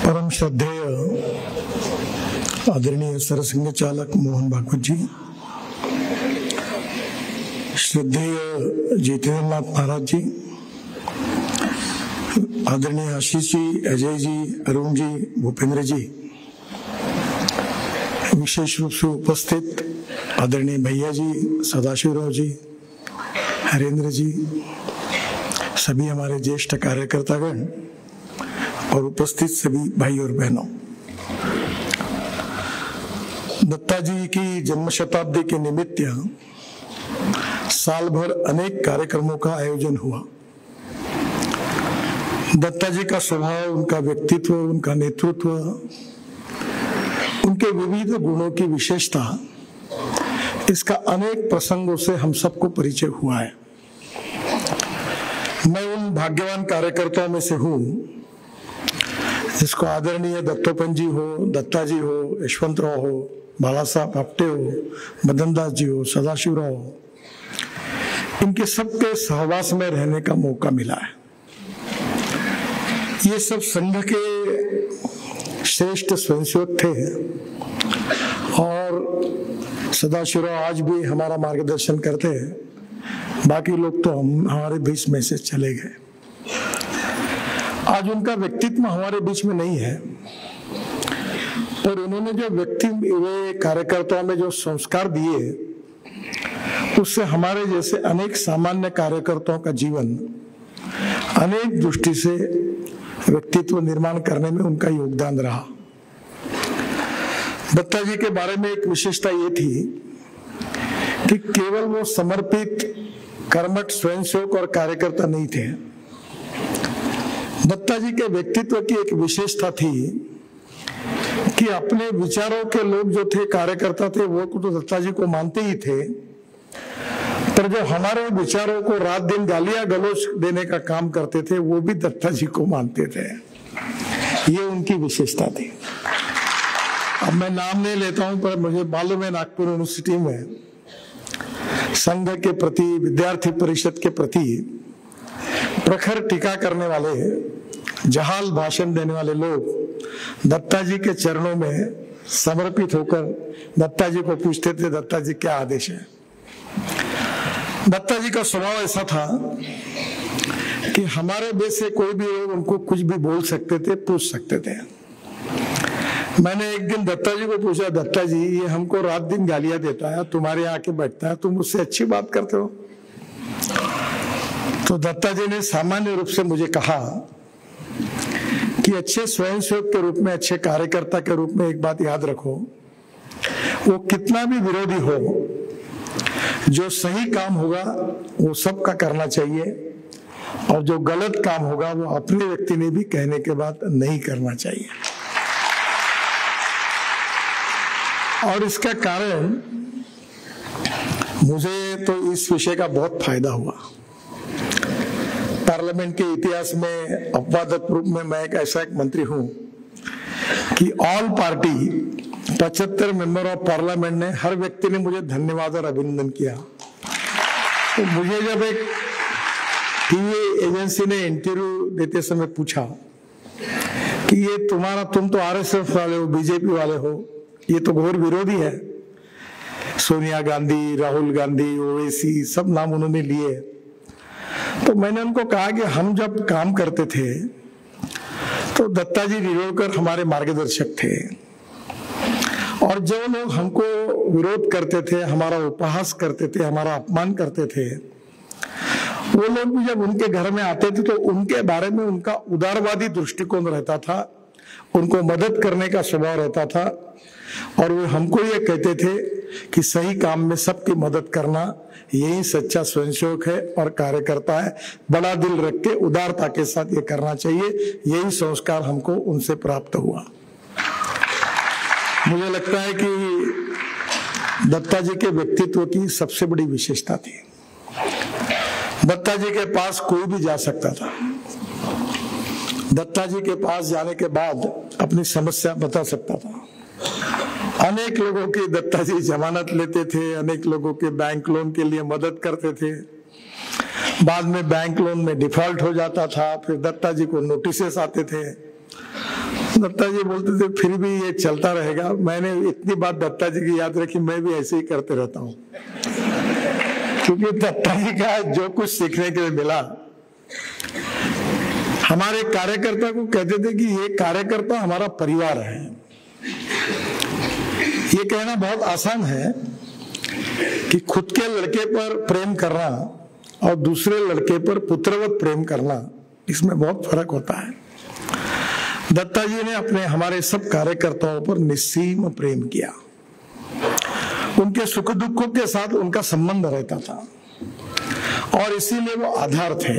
परम श्रद्धेय आदरणीय सरसंघ चालक मोहन भागवत जी, श्रद्धेय जितेंद्रनाथ महाराज जी, आदरणीय आशीष जी, अजय जी, अरुण जी, भूपेंद्र जी, विशेष रूप से उपस्थित आदरणीय भैया जी, सदाशिवराव जी, हरेंद्र जी, सभी हमारे ज्येष्ठ कार्यकर्तागण और उपस्थित सभी भाई और बहनों, दत्ता जी की जन्म शताब्दी के निमित्त साल भर अनेक कार्यक्रमों का आयोजन हुआ। दत्ता जी का स्वभाव, उनका व्यक्तित्व, उनका नेतृत्व, उनके विविध गुणों की विशेषता, इसका अनेक प्रसंगों से हम सबको परिचय हुआ है। मैं उन भाग्यवान कार्यकर्ताओं में से हूं जिसको आदरणीय दत्तोपंत जी हो, दत्ता जी हो, यशवंतराव हो, बाला साहब आपटे हो, मदन दास जी हो, सदाशिवराव हो, इनके सबके सहवास में रहने का मौका मिला है। ये सब संघ के श्रेष्ठ स्वयंसेवक थे और सदाशिवराव आज भी हमारा मार्गदर्शन करते हैं। बाकी लोग तो हमारे बीच में से चले गए। आज उनका व्यक्तित्व हमारे बीच में नहीं है, और उन्होंने जो वे कार्यकर्ताओं में जो संस्कार दिए, उससे हमारे जैसे अनेक सामान्य कार्यकर्ताओं का जीवन अनेक दृष्टि से व्यक्तित्व निर्माण करने में उनका योगदान रहा। दत्ता जी के बारे में एक विशेषता ये थी कि केवल वो समर्पित कर्मठ स्वयंसेवक और कार्यकर्ता नहीं थे। दत्ता जी के व्यक्तित्व की एक विशेषता थी कि अपने विचारों के लोग जो थे, कार्यकर्ता थे, वो तो दत्ता जी को मानते ही थे, पर जो हमारे विचारों को रात दिन गालियां गलौज देने का काम करते थे, वो भी दत्ता जी को मानते थे। ये उनकी विशेषता थी। अब मैं नाम नहीं लेता हूं, पर मुझे मालूम है नागपुर यूनिवर्सिटी में संघ के प्रति, विद्यार्थी परिषद के प्रति प्रखर टीका करने वाले, जहाल भाषण देने वाले लोग दत्ता जी के चरणों में समर्पित होकर दत्ता जी को पूछते थे, दत्ता जी क्या आदेश है। दत्ता जी का स्वभाव ऐसा था कि हमारे बेस से कोई भी लोग उनको कुछ भी बोल सकते थे, पूछ सकते थे। मैंने एक दिन दत्ता जी को पूछा, दत्ता जी ये हमको रात दिन गालियां देता है, तुम्हारे यहाँ आके बैठता है, तुम उससे अच्छी बात करते हो। तो दत्ता जी ने सामान्य रूप से मुझे कहा कि अच्छे स्वयंसेवक के रूप में, अच्छे कार्यकर्ता के रूप में एक बात याद रखो, वो कितना भी विरोधी हो, जो सही काम होगा वो सबका करना चाहिए, और जो गलत काम होगा वो अपने व्यक्ति ने भी कहने के बाद नहीं करना चाहिए। और इसका कारण मुझे तो इस विषय का बहुत फायदा हुआ। पार्लियामेंट के इतिहास में अपवादक रूप में मैं एक ऐसा एक मंत्री हूं कि all party 75 member of parliament ने, हर व्यक्ति ने मुझे धन्यवाद और अभिनंदन किया। तो मुझे जब एक टीवी एजेंसी ने इंटरव्यू देते समय पूछा कि ये तुम तो आरएसएस वाले हो, बीजेपी वाले हो, ये तो घोर विरोधी है। सोनिया गांधी, राहुल गांधी, ओवैसी, सब नाम उन्होंने लिए। तो मैंने उनको कहा कि हम जब काम करते थे तो दत्ता जी निरोलकर हमारे मार्गदर्शक थे, और जो लोग हमको विरोध करते थे, हमारा उपहास करते थे, हमारा अपमान करते थे, वो लोग भी जब उनके घर में आते थे तो उनके बारे में उनका उदारवादी दृष्टिकोण रहता था, उनको मदद करने का स्वभाव रहता था, और वो हमको ये कहते थे कि सही काम में सबकी मदद करना यही सच्चा स्वयंसेवक है और कार्यकर्ता है। बड़ा दिल रख के उदारता के साथ ये करना चाहिए। यही संस्कार हमको उनसे प्राप्त हुआ। मुझे लगता है कि दत्ता जी के व्यक्तित्व की सबसे बड़ी विशेषता थी, दत्ता जी के पास कोई भी जा सकता था। दत्ता जी के पास जाने के बाद अपनी समस्या बता सकता था। अनेक लोगों की दत्ता जी जमानत लेते थे, अनेक लोगों के बैंक लोन के लिए मदद करते थे। बाद में बैंक लोन में डिफॉल्ट हो जाता था, फिर दत्ता जी को नोटिसेस आते थे। दत्ता जी बोलते थे फिर भी ये चलता रहेगा। मैंने इतनी बात दत्ता जी की याद रखी, मैं भी ऐसे ही करते रहता हूँ, क्योंकि दत्ता जी का जो कुछ सीखने के लिए मिला। हमारे कार्यकर्ता को कहते थे कि ये कार्यकर्ता हमारा परिवार है। ये कहना बहुत आसान है कि खुद के लड़के पर प्रेम करना और दूसरे लड़के पर पुत्रवत प्रेम करना, इसमें बहुत फर्क होता है। दत्ता जी ने अपने हमारे सब कार्यकर्ताओं पर निस्सीम प्रेम किया। उनके सुख दुखों के साथ उनका संबंध रहता था और इसीलिए वो आधार थे।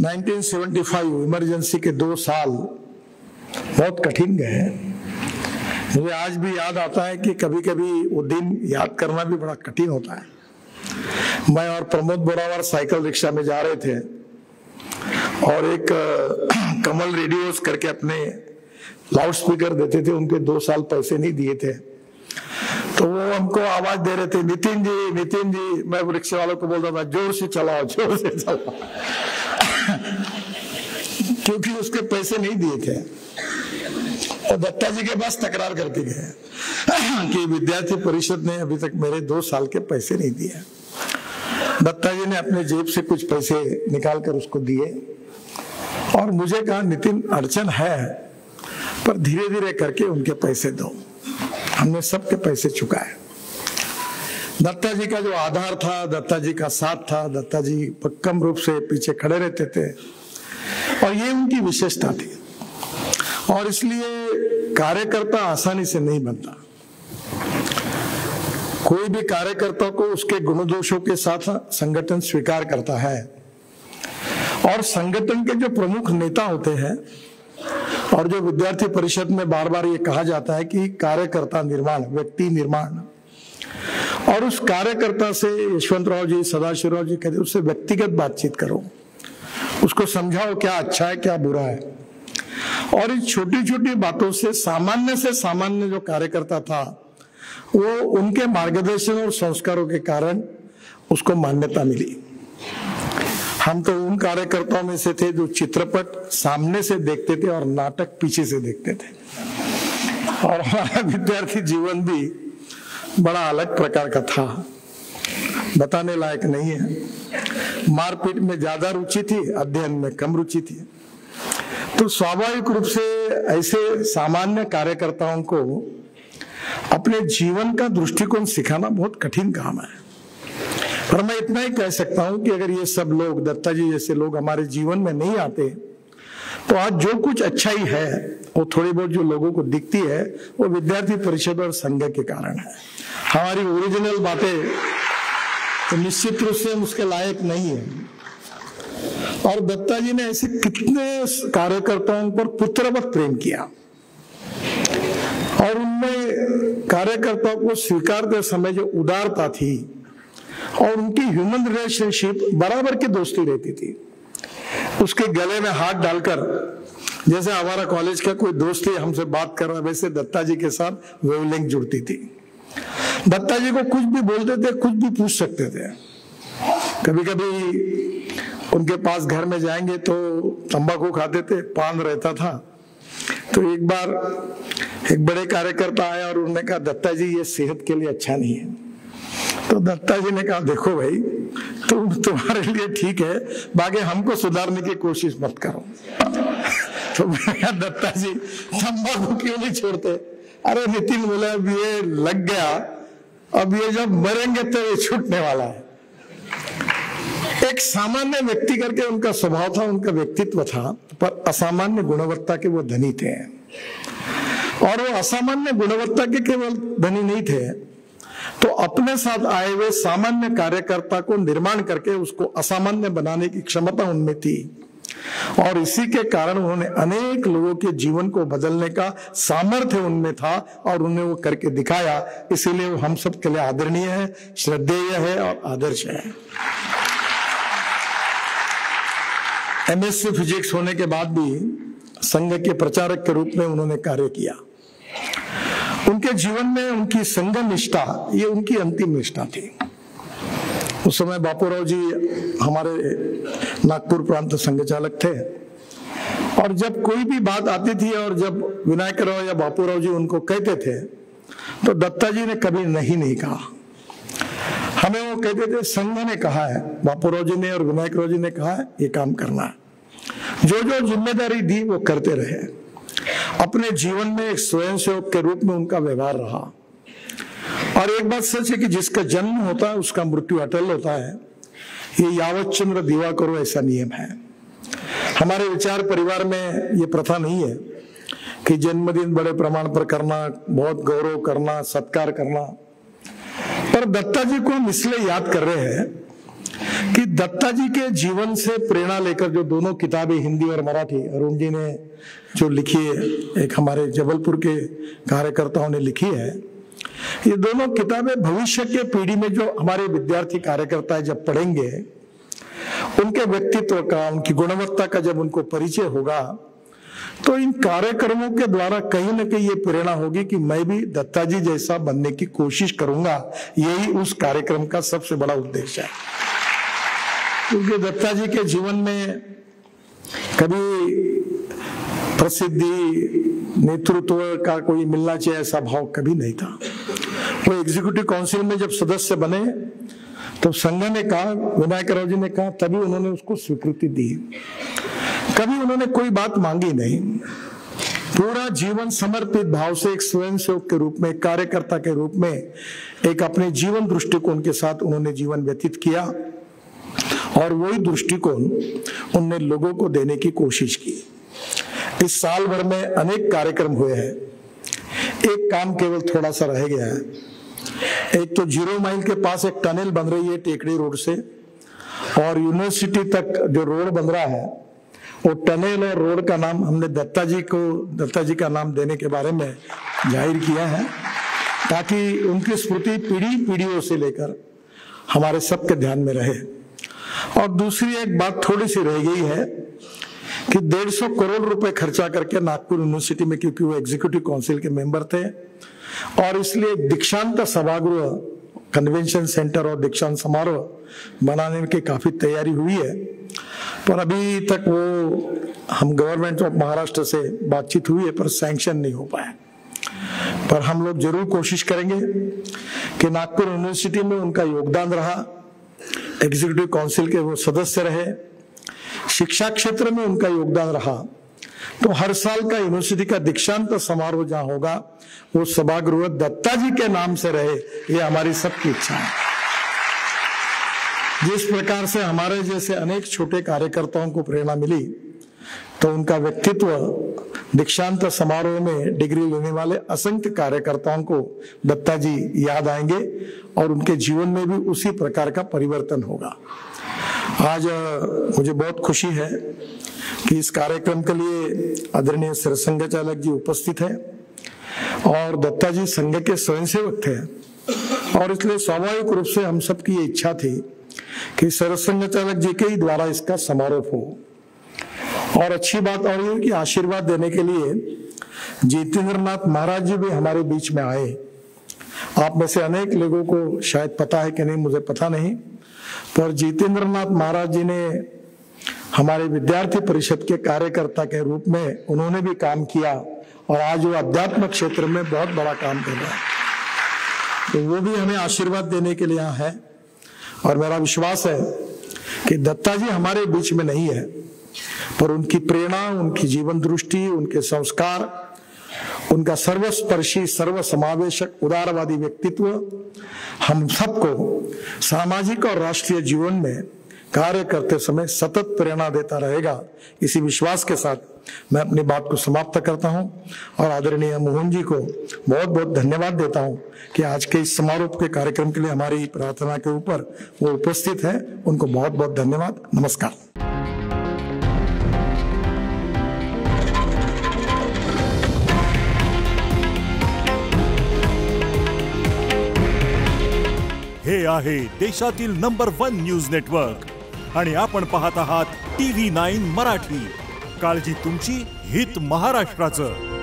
1975 इमरजेंसी के 2 साल बहुत कठिन गए। मुझे आज भी याद आता है कि कभी कभी वो दिन याद करना भी बड़ा कठिन होता है। मैं और प्रमोद बोरावर साइकिल रिक्शा में जा रहे थे और एक कमल रेडियोस करके अपने लाउड स्पीकर देते थे, उनके 2 साल पैसे नहीं दिए थे, तो वो हमको आवाज दे रहे थे, नितिन जी नितिन जी। मैं रिक्शे वालों को बोलता था जोर से चलाओ जोर से चलाओ क्योंकि उसके पैसे नहीं दिए थे। और दत्ता जी के पास तकरार करके गए कि विद्यार्थी परिषद ने अभी तक मेरे 2 साल के पैसे नहीं दिए। दत्ता जी ने अपने जेब से कुछ पैसे निकाल कर उसको दिए और मुझे कहा नितिन अड़चन है पर धीरे धीरे करके उनके पैसे दो। हमने सबके पैसे चुकाए। दत्ता जी का जो आधार था, दत्ता जी का साथ था, दत्ता जी पक्कम रूप से पीछे खड़े रहते थे और ये उनकी विशेषता थी। और इसलिए कार्यकर्ता आसानी से नहीं बनता। कोई भी कार्यकर्ता को उसके गुण दोषों के साथ संगठन स्वीकार करता है और संगठन के जो प्रमुख नेता होते हैं और जो विद्यार्थी परिषद में बार बार ये कहा जाता है कि कार्यकर्ता निर्माण, व्यक्ति निर्माण, और उस कार्यकर्ता से यशवंतराव जी, सदाशिवराव जी कहते उससे व्यक्तिगत बातचीत करो, उसको समझाओ क्या अच्छा है क्या बुरा है। और इन छोटी छोटी बातों से सामान्य जो कार्यकर्ता था वो उनके मार्गदर्शन और संस्कारों के कारण उसको मान्यता मिली। हम तो उन कार्यकर्ताओं में से थे जो चित्रपट सामने से देखते थे और नाटक पीछे से देखते थे। और हमारा विद्यार्थी जीवन भी बड़ा अलग प्रकार का था, बताने लायक नहीं है। मारपीट में ज्यादा रुचि थी, अध्ययन में कम रुचि थी। तो स्वाभाविक रूप से ऐसे सामान्य कार्यकर्ताओं को अपने जीवन का दृष्टिकोण सिखाना बहुत कठिन काम है। पर मैं इतना ही कह सकता हूं कि अगर ये सब लोग, दत्ता जी जैसे लोग हमारे जीवन में नहीं आते तो आज जो कुछ अच्छाई है वो थोड़ी बहुत जो लोगों को दिखती है वो विद्यार्थी परिषद और संघ के कारण है। हमारी ओरिजिनल बातें तो निश्चित रूप से उसके लायक नहीं है। और दत्ता जी ने ऐसे कितने कार्यकर्ताओं पर पुत्रवत प्रेम किया और उनमें कार्यकर्ताओं को स्वीकारते समय जो उदारता थी और उनकी ह्यूमन रिलेशनशिप बराबर की दोस्ती रहती थी। उसके गले में हाथ डालकर, जैसे हमारा कॉलेज का कोई दोस्त ही हमसे बात कर रहा, वैसे दत्ता जी के साथ वेवलेंथ जुड़ती थी। दत्ता जी को कुछ भी बोलते थे, कुछ भी पूछ सकते थे। कभी कभी उनके पास घर में जाएंगे तो तंबाकू खाते थे, पान रहता था। तो एक बार एक बड़े कार्यकर्ता आया और उन्होंने कहा दत्ता जी ये सेहत के लिए अच्छा नहीं है। तो दत्ता जी ने कहा देखो भाई तुम्हारे लिए ठीक है, बाकी हमको सुधारने की कोशिश मत करो। तो मैंने कहा दत्ता जी तंबाकू क्यों नहीं छोड़ते? अरे नितिन बोले अब ये लग गया, अब ये जब मरेंगे तो ये छूटने वाला है। एक सामान्य व्यक्ति करके उनका स्वभाव था, उनका व्यक्तित्व था, पर असामान्य गुणवत्ता के वो धनी थे। और वो असामान्य गुणवत्ता के केवल धनी नहीं थे, तो अपने साथ आए हुए सामान्य कार्यकर्ता को निर्माण करके उसको असामान्य बनाने की क्षमता उनमें थी। और इसी के कारण उन्होंने अनेक लोगों के जीवन को बदलने का सामर्थ्य उनमें था और उन्हें वो करके दिखाया। इसीलिए वो हम सब के लिए आदरणीय है, श्रद्धेय है और आदर्श है। एमएससी फिजिक्स होने के बाद भी संघ के प्रचारक के रूप में उन्होंने कार्य किया। उनके जीवन में उनकी संघ निष्ठा, ये उनकी अंतिम निष्ठा थी। उस समय बापूराव जी हमारे नागपुर प्रांत संघ चालक थे और जब कोई भी बात आती थी और जब विनायक राव या बापूराव जी उनको कहते थे तो दत्ता जी ने कभी नहीं कहा। हमें वो कहते थे संघ ने कहा है, बापूराव जी ने और विनायक राव जी ने कहा है ये काम करना है। जो जो जिम्मेदारी दी वो करते रहे। अपने जीवन में एक स्वयंसेवक के रूप में उनका व्यवहार रहा। और एक बात सच है कि जिसका जन्म होता है उसका मृत्यु अटल होता है। ये यावत चंद्र दीवा करो ऐसा नियम है। हमारे विचार परिवार में ये प्रथा नहीं है कि जन्मदिन बड़े प्रमाण पर करना, बहुत गौरव करना, सत्कार करना। पर दत्ता जी को हम इसलिए याद कर रहे हैं कि दत्ता जी के जीवन से प्रेरणा लेकर जो दोनों किताबें हिंदी और मराठी अरुण जी ने जो लिखी है, एक हमारे जबलपुर के कार्यकर्ताओं ने लिखी है, ये दोनों किताबें भविष्य के पीढ़ी में जो हमारे विद्यार्थी कार्यकर्ता जब पढ़ेंगे उनके व्यक्तित्व का, उनकी गुणवत्ता का जब उनको परिचय होगा तो इन कार्यक्रमों के द्वारा कहीं न कहीं ये प्रेरणा होगी कि मैं भी दत्ता जी जैसा बनने की कोशिश करूंगा। यही उस कार्यक्रम का सबसे बड़ा उद्देश्य है। क्योंकि दत्ता जी के जीवन में कभी प्रसिद्धि, नेतृत्व का कोई मिलना चाहिए ऐसा भाव कभी नहीं था। वो एग्जीक्यूटिव काउंसिल में जब सदस्य बने तो संघ ने कहा, विनायक राव जी ने कहा, तभी उन्होंने उसको स्वीकृति दी। कभी उन्होंने कोई बात मांगी नहीं। पूरा जीवन समर्पित भाव से एक स्वयंसेवक के रूप में, एक कार्यकर्ता के रूप में एक अपने जीवन दृष्टिकोण के साथ उन्होंने जीवन व्यतीत किया और वही दृष्टिकोण उनने लोगों को देने की कोशिश की। इस साल भर में अनेक कार्यक्रम हुए हैं। एक काम केवल थोड़ा सा रह गया है। एक तो 0 माइल के पास एक टनल बन रही है टेकड़ी रोड से, और यूनिवर्सिटी तक जो रोड बन रहा है वो टनल और रोड का नाम हमने दत्ता जी का नाम देने के बारे में जाहिर किया है, ताकि उनकी स्मृति पीढ़ियों से लेकर हमारे सबके ध्यान में रहे। और दूसरी एक बात थोड़ी सी रह गई है कि 150 करोड़ रुपए खर्चा करके नागपुर यूनिवर्सिटी में, क्योंकि वो एग्जीक्यूटिव काउंसिल के मेंबर थे, और इसलिए दीक्षांत सभागृह, कन्वेंशन सेंटर और दीक्षांत समारोह बनाने की काफी तैयारी हुई है। पर अभी तक वो हम गवर्नमेंट ऑफ महाराष्ट्र से बातचीत हुई है पर सैंक्शन नहीं हो पाया। पर हम लोग जरूर कोशिश करेंगे कि नागपुर यूनिवर्सिटी में उनका योगदान रहा, एग्जीक्यूटिव काउंसिल के वो सदस्य रहे, शिक्षा क्षेत्र में उनका योगदान रहा, तो हर साल का यूनिवर्सिटी का दीक्षांत समारोह जहां होगा वो सभागृह दत्ता जी के नाम से रहे, ये हमारी सबकी इच्छा है। जिस प्रकार से हमारे जैसे अनेक छोटे कार्यकर्ताओं को प्रेरणा मिली, तो उनका व्यक्तित्व दीक्षांत समारोह में डिग्री लेने वाले असंख्य कार्यकर्ताओं को दत्ता जी याद आएंगे और उनके जीवन में भी उसी प्रकार का परिवर्तन होगा। आज मुझे बहुत खुशी है कि इस कार्यक्रम के लिए आदरणीय सरसंघ चालक जी उपस्थित है और दत्ता जी संघ के स्वयंसेवक थे, और इसलिए स्वाभाविक रूप से हम सबकी ये इच्छा थी कि सरसंघ चालक जी के ही द्वारा इसका समारोह हो। और अच्छी बात और ये कि आशीर्वाद देने के लिए जितेंद्र नाथ महाराज जी भी हमारे बीच में आए। आप में से अनेक लोगों को शायद पता है कि नहीं, मुझे पता नहीं, पर जितेंद्र नाथ महाराज जी ने हमारे विद्यार्थी परिषद के कार्यकर्ता के रूप में उन्होंने भी काम किया और आज वो अध्यात्म क्षेत्र में बहुत बड़ा काम कर रहा है। तो वो भी हमें आशीर्वाद देने के लिए यहाँ है, और मेरा विश्वास है कि दत्ता जी हमारे बीच में नहीं है, पर उनकी प्रेरणा, उनकी जीवन दृष्टि, उनके संस्कार, उनका सर्वस्पर्शी, सर्वसमावेशक, उदारवादी व्यक्तित्व हम सबको सामाजिक और राष्ट्रीय जीवन में कार्य करते समय सतत प्रेरणा देता रहेगा। इसी विश्वास के साथ मैं अपनी बात को समाप्त करता हूं और आदरणीय मोहन जी को बहुत बहुत धन्यवाद देता हूं कि आज के इस समारोह के कार्यक्रम के लिए हमारी प्रार्थना के ऊपर वो उपस्थित है। उनको बहुत बहुत धन्यवाद। नमस्कार। हे आहे देशातील नंबर 1 न्यूज नेटवर्क आणि आपण पाहत आहात TV9 मराठी। काळजी तुमची, हित महाराष्ट्राचं।